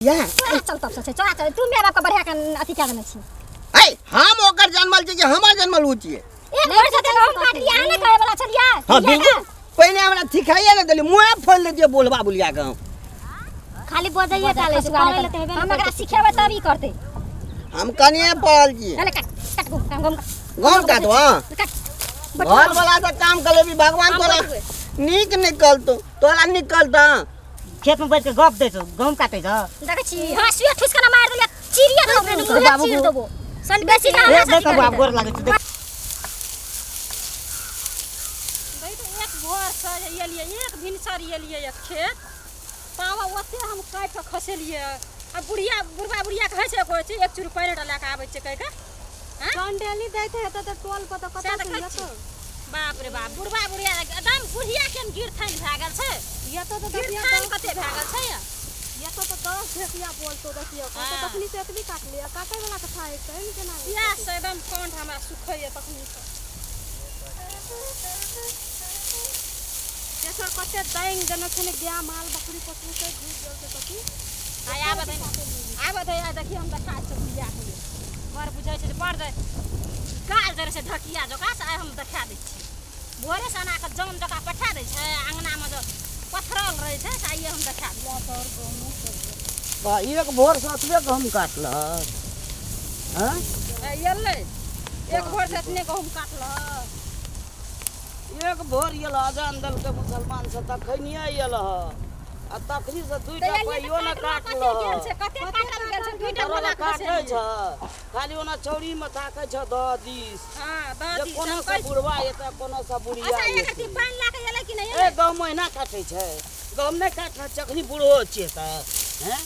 या चल तब से चल चल तू मेरा बाप का बढ़िया का अथी क्या करना छी ए हम ओकर जन्मल छी कि हमर जन्मल हो छी एक वर्ष से हम काट लिया आने कहे वाला छलिया हां बिल्कुल पहले हमरा सिखाइए न देली मुंह खोल दे दिए बोलबा बुलिया के खाली बजाइए डाले से हम एकरा सिखेबे तब ई करते हम कनिए पढ़ल छी चल काट गम काटवा घर वाला से काम कर लेबी भगवान तोरा नीक निकलतो तोरा निकलता खेत में बैठ के गप दे छौ गहूम काटे छ देखे छी हासिया ठुसका मार देले चिड़िया तो बाबू चीर देबो सन बेसी ना देख देख बाबू गोर लागे छ देख भाई तो एक भोर से ये लिए एक भिनसर ये लिए एक खेत पावा ओते हम काट के खसेलिए अब बुढ़िया बुढ़िया कहे छै कोइ छै एक चुर पैर डाला के आबै छै कह के हां कंडेली दैते हेत त टोल पर त कत छै बाप रे बाप बुढ़वा बुढ़िया एकदम बुढ़िया के गिर थान भ गेल छै ये तो दबिया कते भ गेल छै ये तो 10 ढेकिया बोलतो देखियो तो तखनी से एतबी काट लिया काटे वाला के था है नि केना या से एकदम कंठ हमरा सुखैया तखनी से ये सर कते दैंग जन छने गया माल बकरी पशु से घुस गेल से कथि आबे आ देखिए हम देखा छै बुढ़िया के घर बुझै छै पड़ दे काल जरे से ढकिया जका से हम देखा दै छी भोरे से आना के जम जका पठा दै छै अंगना में जो पथरल रहे छै आइए हम देखा दिया तोर गहूम बा एक भोर सातवे गहूम काटल हां येले एक भोर से इतने गहूम काटल एक भोर ये आजान दल के मुसलमान से तखनिया येल आ तखनी से दुईटा पाइयो न काटल कते काटल गेल छै दुईटा वाला काटे छ खाली ओना चौड़ी में ताकै छ ददिस हां ददिस कोनो से बुढ़वा एता कोनो से बुढ़िया अच्छा एक ती पान ला के येले कि नहीं ए गहूम महीना काटे छै गहूम नहीं काटना चखनी बुढ़ो छै त हैं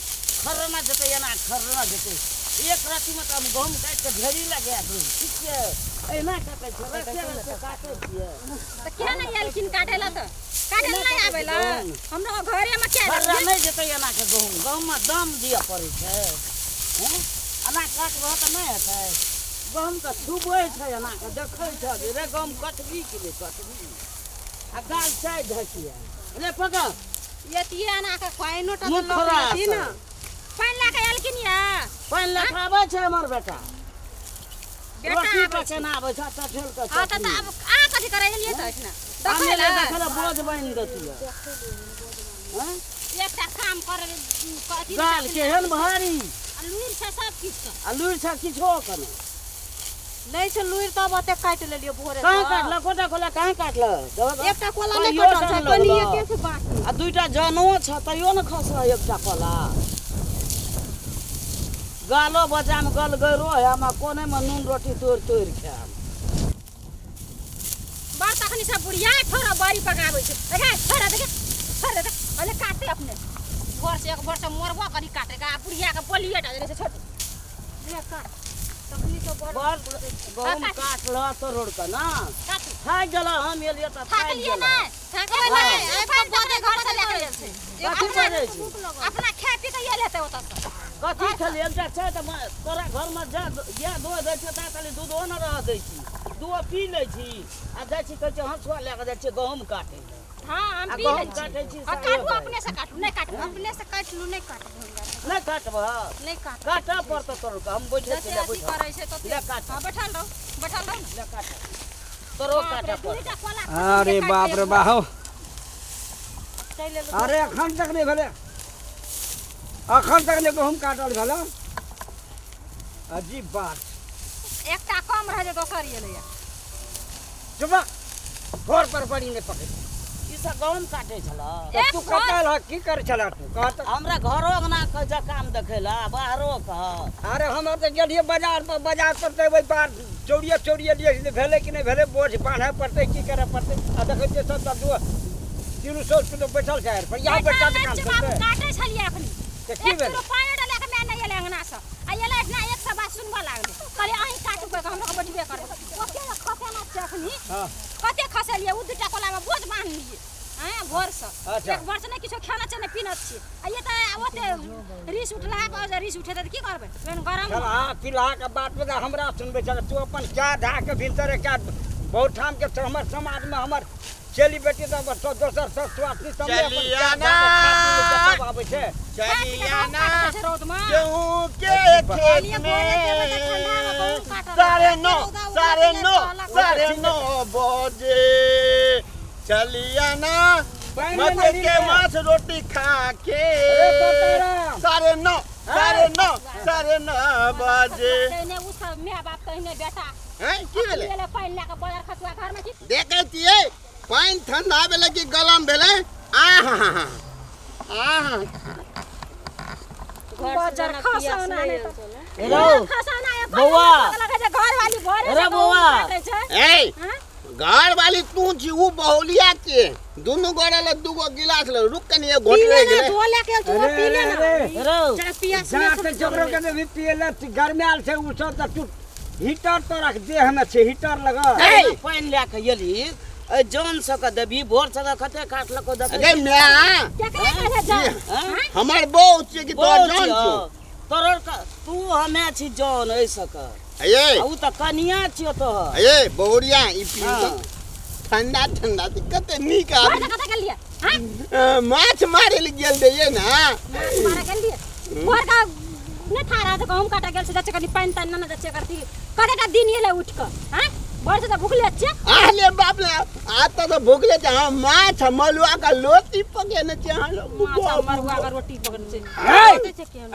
खरना जते एना खरना जते एक राति में हम गहूम काट के ढेरी लगा दू ठीक छै एना काटे छै से काटे छिए त क्या नहीं येलखिन काटेला त काटेला नहीं आबेला हमरो घरे में क्या खरना नहीं जते एना के गहूम में दाम दिया पड़े छै हैं एना काटबो त नहीं हेतै गहूम त छुबै छै एना के देखै छै रे गहूम कटबी कि नहीं कटबी आ गाल चाय धकिया रे पका ये तिए आना के पाइनो त मुखरा लगी ना पान ला के येलखिन या पान लखाबै छै हमर बेटा बेटा बेटा के ना आबै छ त ठेल के हां त अब आ कथि करे लिए त इतना देखला देखला बोझ बन देतिया हैं एकटा काम करे कथि गाल केहन भारी लुइर से सब किछ आ लुइर छ किछो कने नहीं से लुइर तब ओते काट लेलियो भोरे कहां काटला कोटा कोला कहां काटला एकटा कोला नहीं कटल छै कनिए के से बाकी आ दुईटा जनो छ तइयो न खस एकटा कोला गालो बजा में गल गरो है हम कोने में नून रोटी तोड़ तोड़ खाम बार तखनी सब बुढ़िया थोड़ा बारी पकाबै छै देखे थोड़ा देखे अले काटे अपने भोर से एक भोर से मोरबो करी काटेगा बुढ़िया के बोलिए टा जैसे छोटी ले काट तखनी तो बड़ गहूम काटला तो रोड का ना काट खा गेला हम एलिए त खा लिए ना थाके नहीं अब बोते घर से लेके गेल छै कथि करे छी अपना खा पी के ये लेते ओता से कथि खेली एकटा छै त तोरा घर में जा या दो दै छै ता खाली दूधो न रह दै छी दूध पी लै छी आ जाइ छी कहै छै हंसुआ ले के जाइ छी गहूम काटे हां हम पी लै छी आ काटू अपने से काटू नहीं काटू अपने से काट लू नहीं काट नहीं काटबा नहीं काट काटा पड़त तोर हम बैठे छी ले जैसे करे छै तो ले काट हां बैठल रहो ले काट तोरो काटा पड़त अरे बाप रे बाप अरे अखन तक नहीं भेले अखन तक नहीं गहूम काटल भेल अजीब बात एकटा कम रह जे दोसर ये ले चुप घर पर पड़ी नहीं पकड़ ई सब गहूम काटे छला तू कटल ह की कर छला तू कहत हमरा घरो अंगना के जा काम देखेला बाहरो का अरे हम तो गेलिए बाजार पर देबै बार चौड़िए लिए भेले कि नहीं भेले बोझ बांधे पड़ते की करे पड़ते आ देखै छियै सब दू 300 किलो बैठल छै पर यहाँ बैठा के काम करते काटे छलिए अखनी के की भेल पानी डाले के मैं नहीं एले अंगना से आ एले ना एक सब बात सुनबा लागले कहले अहीं काटू के हम लोग बैठबे करबे ओके खसे ना छै अखनी हां कते खसलिए उ दुटा कोला में बोझ बांध लिए हैं भोर से अच्छा। एक वर्ष नहीं किछो खाना छै नहीं पीनत छी आ ये त ओते रिस उठला के रिस उठे त की करबे फेन गरम चल हां पिला के बात में हमरा सुनबे चल तू अपन क्या ढा के भीतर क्या बहुत ठाम के हमर समाज में हमर चली बेटी तो बस दोसर सब स्वास्थ्य सब चलिया ना। आबै छै चलिया ना रोड में गेहूं के खेत में 9:30 बजे चलिया ना मजे के मांस रोटी खा के 9:30 बजे तने उ सब माय बाप तने बेटा हैं की भेले ले पानी लेके बाजार खसुआ घर में की देखे तिए पानी ठंडा भेले कि गरम भेले आहा बाजार खसाना नहीं तो हेलो खसाना है बौआ। लगे जे घर वाली भरे अरे बौआ। ए घर वाली तू छी उ बहुलिया के दोनों गोड़ा ले दूगो गिलास ले रुक के नहीं घोट ले गेले धो लेके तू पी ले ना हेलो जरा पिया जात जबरो के भी पिएला गरमाल से उ सब त टूट हीटर तो रख दे हमें से हीटर लगा पानि लए के एली ए जान सक देबी भोर से खते काट लको देख अरे मैं क्या करे जा हमार बहू छी कि तो जान छी तोर तू हमे छी जान ऐ सक ये उ त कनिया छियो तो ये बहुरिया ई पी ठंडा दिक्कत नीक घर आदमी कथा कर लिया हां माछ मारे ले गेल रहिए ना मारा कर लिया घर का ने थारा तो गहूं काटा गेल से जच्चे कनी पानी तान ना जच्चे करती करे का दिन ये ले उठ के हां भोर से तो भूख ले अच्छे आले बाप ले आता तो भूखले छ हम माछ मलुआ का लोटी पके न छ हम माछा मरुआ का रोटी पकड़ से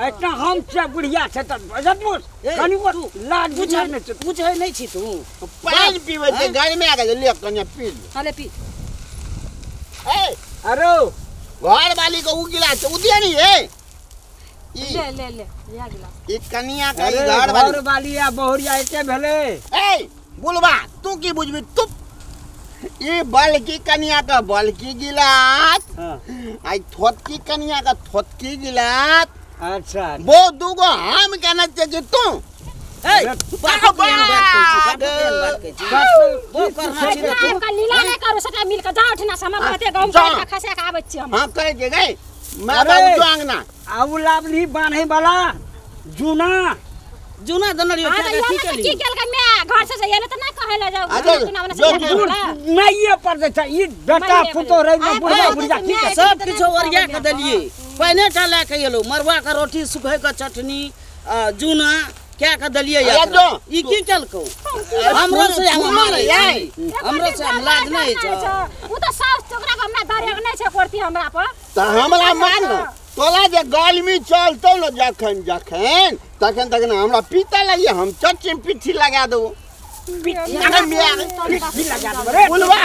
इतना हम से बुढ़िया छै त बजतमुस कनी को लाज बुझा ने बुझै नै छी तू पानी पीवे से घर में आके ले कन्या पी ले हाले पी ए अरे घर वाली को उ गिलास उदिया नहीं है ले या गिलास ई कनिया का अरे घर घर वाली या बहुरिया एके भेले ए बुलवा तू की बुझबी तू ये बलकी कनिया का बलकी गिलास आई थोतकी कनिया का थोतकी गिलास अच्छा वो दूगो हम कहना चाहिए तू ए बात कहै छी वो करना छी तू का लीला नहीं करू सका मिल के जाओ ठना समय कहते गांव जा। का खसे का आबै छी हम हां कह के गए मैं अरे। बाबू जांगना आउ लाभली बांधे वाला जूना जुना दनरियो हां क्या तो की ये करी की केल के मैं घर से जाइए तो नहीं कहे ले जाओ अच्छा, ठना बना जो- से नहीं पर दे छ ई बेटा पुतो रही में बुढ़ा बुढ़िया की कर सब किछो ओरिया के देलिए पहिने टा लए के एलो मरवा के रोटी सुखै के चटनी जुना क्या के देलिए अरे या जो। ई की केलको हमरो से हम मारे हमरो से हम लाज नहीं छ उ तो सास चोकरा के हमरा दारे नहीं छे करती हमरा पर तो हमरा मान तोला जे गर्मी चलतो न जखन तखन हमरा पीता लगिए हम चच्ची पिठी लगा देबो बुलवा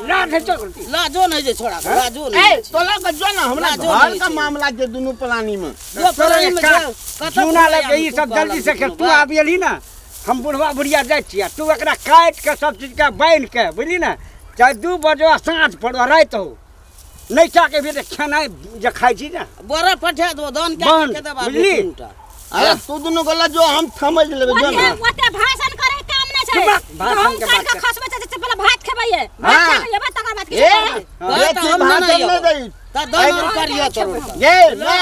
लाठ चोकरती लाजो नहीं जे छोड़ा लाजो ए नहीं तोला के जो ना हमरा लाजो घर नहीं का छै। मामला जे दुनु प्लानी में जो फराई में जूना लगे ई सब जल्दी से खेल तू आबियली ना हम बुढ़वा बुढ़िया जाय छिया तू एकरा काट के सब चीज के बांध के बुझली ना चाहे 2 बजे साँझ पड़ो रात हो नहीं चाके भी खाना जे खाई छी ना बोरा पठा दो दान बन, के देबा बुझली? अरे तू दुनु गला जो हम समझ लेबे जो ना ओते भाषण करे काम नहीं छे भाषण हम के काट बात के खसबे से पहले भात खेबैये हाँ। भात खेबैये बात तकर बाद ए के ये तो चीज हम भाषण नहीं नहीं दई ता दान करियो तो ये ना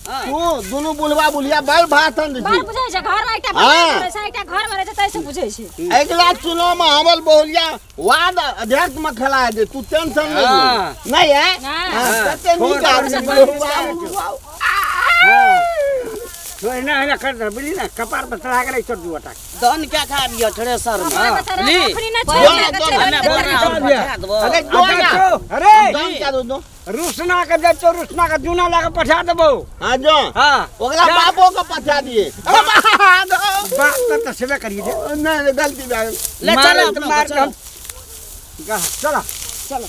तू दुनु बुलवा बुलिया बल भाषण दी बार बुझै छै घर में एकटा हाँ। बात छै एकटा घर में रहै छै तैसे बुझै छै अगला चुनाव में हमल बहुलिया वाद अध्यक्ष में खेला दे तू टेंशन नहीं ले। हाँ। नहीं है हाँ। कते नीक आदमी बहुलिया। तो ना है कर दे बुझली ना कपार पर चढ़ा के नहीं छोड़ दुआटा दान क्या खा दियो थ्रेसर में ली ली अखनी नहीं बोला, छै बोला, हमें बोरा हम पठा देबो अरे जो ना अरे दान क्या दो दो रुसना के दे तो रुसना का जूना ला के पठा देबो हाँ जो हां ओकरा बापो को पछा दिए बात तो सेवा करिए दे नहीं गलती हो गई ले चलो मार अपना मार चलो चलो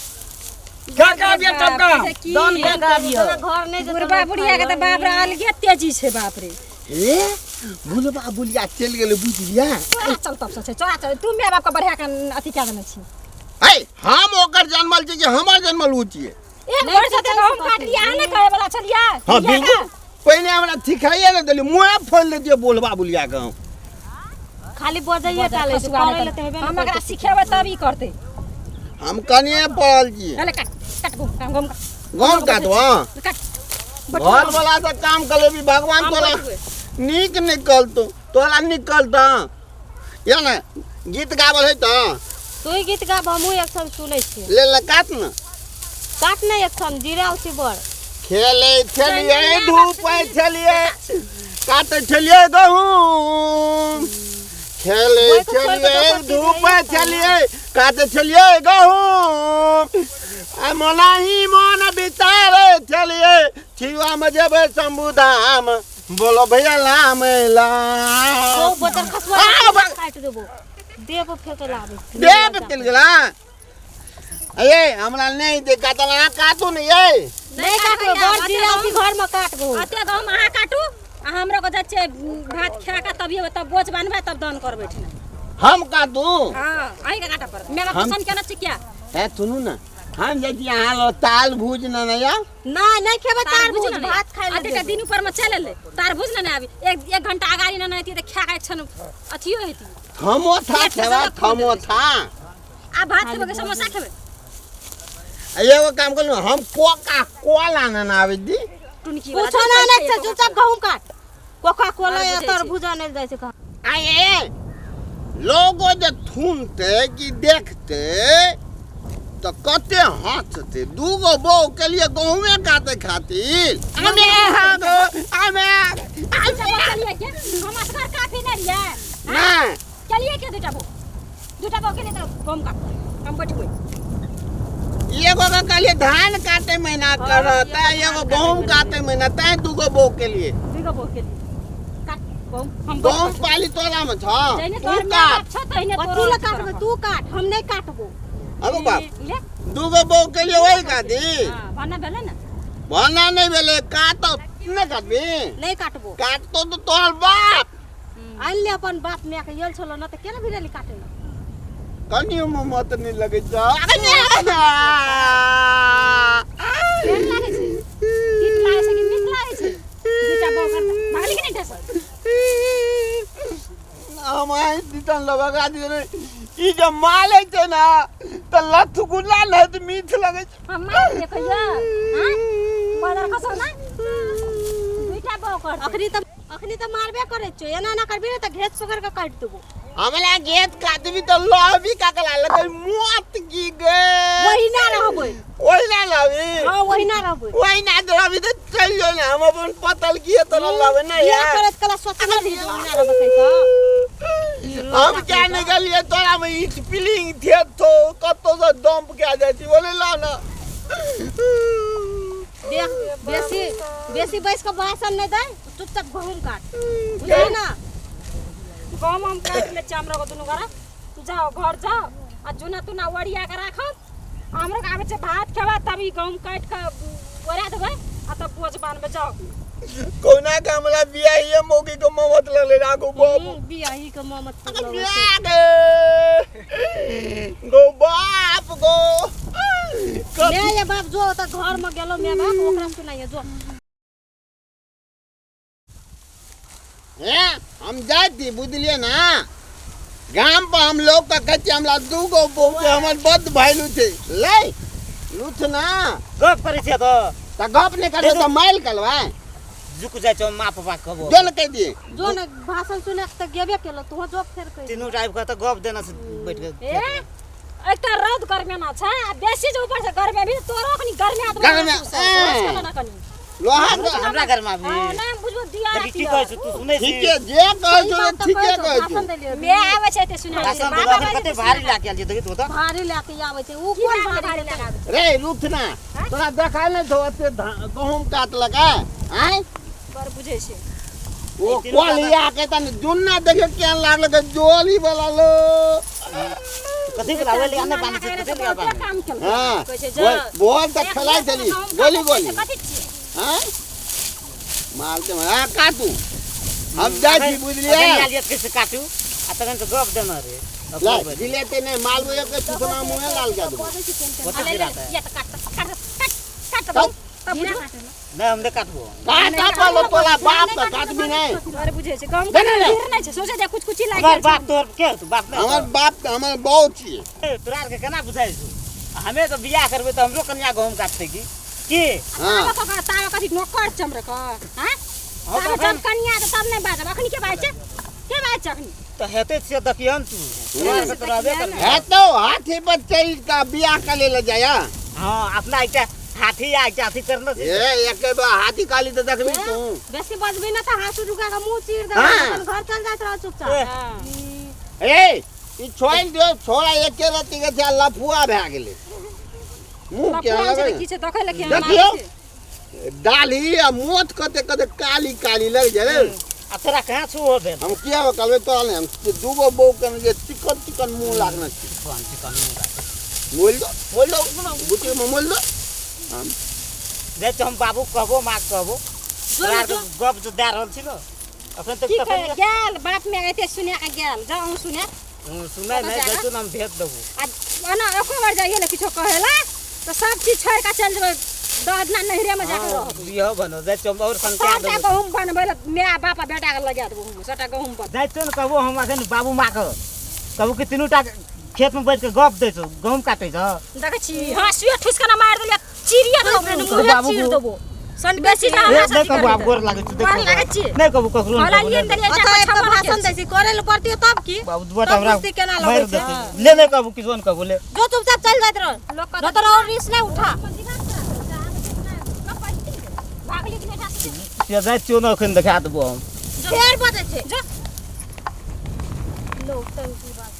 क्या कह दिया तब का दान क्या खा दियो बुढ़बा बुढ़िया के तो बाप रे अलगे तेजी छै बाप रे ए बुलबा बुलिया चल गेले बुझ लिया चल तब से चला चल तू माय बाप के बढ़िया के अथी क्या देने छी ए हम ओकर जन्मल छी कि हमर जन्मल होतिए एक वर्ष से हम काट लिया आने कहे वाला छलिया हां बिल्कुल पहले हमरा थिखाइए न देली मुंह फोड़ ले दियो बोलबा बुलिया के खाली बजाइए टाले सुगाले हम एकरा सिखेबै तब ई करते हम कनिए पड़ल छी अरे काट काट गम गम गांव का तो काट घर वाला से काम करे भी भगवान तोला नीक निकल तो तोला निकलता या ना गीत गावल है तो तू गीत गाब हमहूँ एक सब सुनै छियै ले ले काट न काट नहीं एक सब जीरा उसी बड़ खेले छलिए धूप छलिए काटे छलिए गहूम खेले छलिए धूप छलिए काटे छलिए गहूम आ मनाही मन बितारे छलिए छिवा में जेबे शंभू धाम बोलो भैया लाम ओ बोतल खसवा काट देबो देब फेंक लाबे देब तिल गेला ये हमरा नहीं दे काटला काटू नहीं ये नहीं काटो बड़ जीरा उसी घर में काट गो अते गम अहाँ काटू आ हमरा को जाचे भात खा का तब ये तब बोझ बनबे तब दान कर बैठना हम काटू हां आई का काटा पर मेरा पसंद केना छै क्या है सुनू ना हम जति यहाँ लो ताल भूज ना या नहीं खेबे तार भूज भात खाइ ले अते दिन ऊपर में चले ले तार भूज ना आबी एक घंटा आगारी ना नैती त खा के छन अथियो हेती थमो था खेबा थमो था आ भात खेबे के समोसा खेबे एगो काम करू हम कोका कोला ना आवे दी टुनकी वाला पूछो ना ने चुपचाप गहूं काट कोका कोला या तरबूजा नहीं जाय छै कहां आए लोगो जे थुनते कि देखते तो कते हंसते दूगो बो के लिए गहूमे काटे खातिर हमें चलिए के हम असगर काफी नहीं रिया ना चलिए के दूटा बो के लिए तो गहूं काट हम बैठबे एगो का कहलिए धान काटे महीना करता एगो गहूम काटे महीना तै दूगो बो के लिए दूगो बो के लिए काट गहूं हम गहूम पाली तोरा में छ तू काट कथि ल काटबे तू काट हम नहीं काटबो अगो बाप दूगो बो के लिए वही काटी हां बना भेले ना बना नहीं भेले काट न काटबी नहीं काटबो काट तो तोहर बाप आइल ले अपन बाप में के यल छलो न त केना भिरेली काटे न कनियो में मत नहीं लगे जा केन लागे छै तीत लागे छै कि मीठ लागे छै दूटा बो कर भागली के नहीं ढस हमारे दितन लगा दी रे ई जब माले छै ना त लथ गुला न त मीठ लगे छै हम मार दे कहिया हां बाजार खसो ना दूटा बो कर अखनी त मारबे करे छै एना ना करबी त घेच पकड़ के काट देबो हमरा गेट काटबी त लहबी काकला लगे मौत की गे वही ना रहबै वही ना लहबी हां वही ना रहबै वही ना रहबी त चल जो ना हम अपन पतल किए त लहबे ना या यार करत कला सोच ना दी जो ना रहबै त हम क्या निकलिए तोरा में ईट पिलिंग थे तो कतो से डंप के आ जाती बोले ला ना देख बेसी बैस के भाषण नहीं दे चुपचाप गहूम काट बुझली ना गहूम हम काट ले चामरा को दुनु घरा तू जाओ घर जाओ आ जुना तू ना वड़िया के राखब हमरो के आबे छै भात खेबा तब ई गहूम काट के ओरा देबै आ तब बोझ बांधबे जाओ कोना का हमरा बियाहिए मौगी को ममत लगले राखो बाबू बियाही के ममत गो बाप गो ले ये बाप जो त घर में गेलो मैं बाप ओकरा सुनाइए जो हम जाती बुझलिए ना गांव पर हम लोग का कच्चे हमला दूगो बो के हमर बद भाईलू थे ले लूथ ना गप करे छै त गप नहीं करे तो माइल कलवा जुक जाय छ माप पा कबो जो न कह दिए जो न भाषण सुने त गेबे केलो तो जो फेर कह तीनों टाइप का त गप देना से बैठ के एक त रौद गर्मी ना छ बेसी जो ऊपर से गर्मी भी तोरो कनी गर्मी आत गर्मी ना कनी लोहा हमरा घर में भी ना बुझबो दिया की कहै छ तू सुनै छी ठीक है जे कहै छ ठीक है कहै छ बे आवे छै त सुनाइ भाषण देला कते भारी लाके आल छै देखि तो भारी लाके आवे छै ऊ कोन भारी लगावे रे लूथ ना तोरा देखाय नहीं तो ओते गहूम काट लगा हैं बर बुझै छै वो कोलिया के तन जुन्ना देखे केन लागल के जोली वाला लो कथि के लावे ले आने पानी से कथि ले पानी काम केल हां कहै छै जा बोल त खलाई चली गोली गोली कथि छी हैं माल के हां काटू हम जाय छी बुझलिए आलिए कैसे काटू आ तखन तो गप देना रे ले दिलेते नहीं माल वो के सुतना मुंह लाल कर दो कथि गिराता है ये त काट तब नहीं हम दे काटबो काटा पालो तोला बाप का काट भी नहीं अरे बुझै छै गांव गिर नै छै सोचे जा कुछ लाग हमर बाप तोर के तू बाप नहीं हमर बाप हमर बहुत छी तोरा के केना बुझाइ छु हमें तो बियाह करबे तो हमरो कन्या गहूम काटते की हां तावा कथि नोकर चमरे क हैं हम जब कन्या त तब नै बाजब अखनी के बाज छै के बात चखनी तो हेते से देखियन तू तोरा के तो रहबे कर है तो हाथी पर चल का बियाह का ले जाया हां अपना एकटा हाथी आ हाथी करना से ए एक बार हाथी काली तो देखबी तू बेसी बजबी ना त हाँसू रुका के मुंह चीर दे हाँ। अपन घर चल जात रह चुपचाप ए ई छोड़ दो छोड़ा एके रति के जा लफुआ भए गेलै मुंह के लगे किछ देखै ले के देखियो डाली आ मोत कते कते काली काली लग जाए आ तोरा कहां छु हो बे हम किया कहबे तो हम दूगो बहू के जे चिकन चिकन मुंह लागना छै कौन चिकन मोल दो बुटी में मोल दो हम जे हम बाबू कहबो मां कहबो तोरा के गप जो दे रहल छिलो अपन तो ठीक है गेल बाप में एते सुने के गेल जाऊ सुने सुनै नै जैतु हम भेज देबो आ अना एको बार जाइए ले किछो कहेला तो सब चीज छोड़ के चल जेबै दहना नहरे में जाके रह बियाह बनो जै चम और संख्या साटा देबो गहुम बनबै मैं बाप बेटा के लगा देबो हम साटा गहुम बन जैतु न कहबो हम अखन बाबू मां के कहबो कि तीनूटा खेत में बैठ के गप दै छौ गहूम काटै छ देखै छी हाँसुए ठुसकना मार देलिए चिड़िया दो अपने मुंह चीर देबो सन बेसी ना हमरा नै कहबो आब गोर लागै छ गोर लागै छी। नै कहबो ककरो होला लिए देलिए जा भाषण दै छी करे ल पड़ती तब की बाबू दुआ हमरा कुश्ती केना मार लगै देतै छै ले नै कहबो किछो न कहबो ले जो चुपचाप चल जात रह न तो और रिस नहीं उठा भागली कि बेटा से जाय छियो न अखन देखा देबो हम फेर बजे छे जो लोग तो की बात